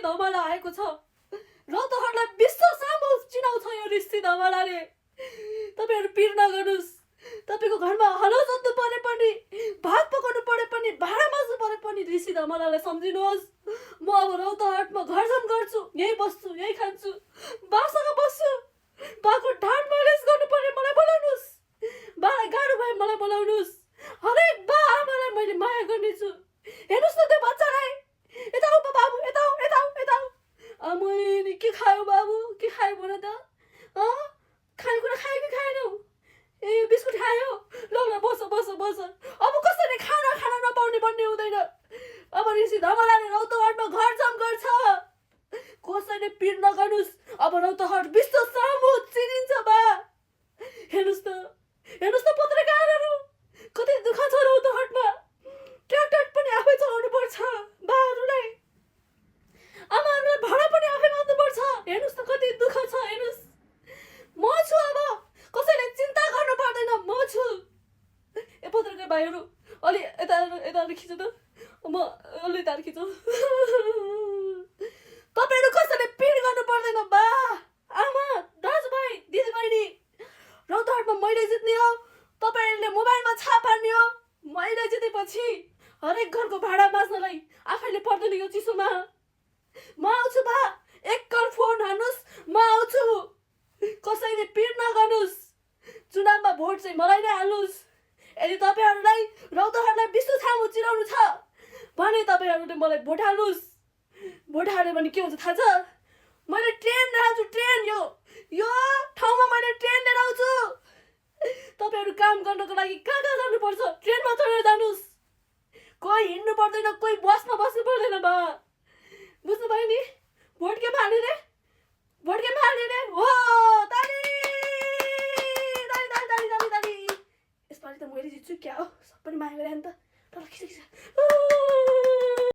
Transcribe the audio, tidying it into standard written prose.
धमाला आएको छ। रौतहटलाई विश्व सामु चिनाउँछ यो ऋषि धमालाले। तपाईहरु पिर नगर्नुस्। तपाईको घरमा हलो जोत्नु परे पनि, भात पकाउनु परे पनि, भाँडा माझ्नु परे पनि ऋषि धमालालाई सम्झिनुहोस्। म अब रौतहटमा घरजम गर्छु, यही बस्छु, यही खान्छु, बासँग बस्छु। बाको ढाड मालिस गर्नु परे मलाई बोलाउनुस्। बालाई गाह्रो भए मलाई बोलाउनुस्। हरेक बा आमालाई मैले माया गर्नेछु। हेर्नुस् न त्यो बच्चालाई। यता आऊ बाबु, यता आऊ, यता आऊ, यता आऊ। आमै के खायो बाबु? के खायो भन त? खानेकुरा खायो कि खाएनौ? ए बिस्कुट खायो? ल ल बस बस बस। अब कसरी खाना खान नपाउने भन्ने हुँदैन। अब ऋषि धमालाले रौतहटमा घरजम गर्छ। कसैले पिर नगर्नुस्। अब रौतहट विश्व सामु चिनिन्छ बा। हेर्नुस् त पत्रकारहरू, कति दुःख छ रौतहटमा। ट्र्याक्टर पनि आफै चलाउनु पर्छ बाहरूलाई। आमाहरूलाई भाडा पनि आफै माग्नु पर्छ। हेर्नुस् त कति दुःख छ। हेर्नुस् म छु, अब कसैले चिन्ता गर्नु पर्दैन, म छु। ए पत्रकार भाइहरू अलि यता खिच्नु त। म अलि यता खिचौँ। तपाईहरु कसैले पिर गर्नु पर्दैन बा, आमा, दाजुभाइ, दिदीबहिनी। रौतहटमा मैले जित्ने हो। तपाईहरुले मोबाइलमा छाप हान्ने हो। मैले जितेपछि हरेक घरको भाडा माझ्नलाई आफैले पर्दैन यो चिसोमा। म आउँछु बा, एक कर फोन हान्नुस्, म आउँछु। कसैले पिर नगर्नुस्। चुनावमा भोट चाहिँ मलाई नै हाल्नुस्। यदि तपाईहरुलाई रौतहटलाई विश्व सामु चिनाउनु छ भने तपाईहरुले मलाई भोट हाल्नुस्। भोट हाल्यो भने के हुन्छ थाहा छ? मैले ट्रेन लिएर आउँछु, ट्रेन। यो ठाउँमा मैले ट्रेन लिएर आउँछु। तपाईहरु काम गर्नको लागि कहाँ जानुपर्छ? ट्रेनमा चढेर जानुस्। कोही हिँड्नु पर्दैन, कोही बसमा बस्नु पर्दैन बा। बुझ्नु भयो नि? भोट केमा हाल्ने रे? भोट केमा हाल्ने रे? हो ताली ताली ताली ताली ताली ताली। यसपालि त मैले जित्छु क्या हो। सबैले माया गरे नि त। ल खिच खिच।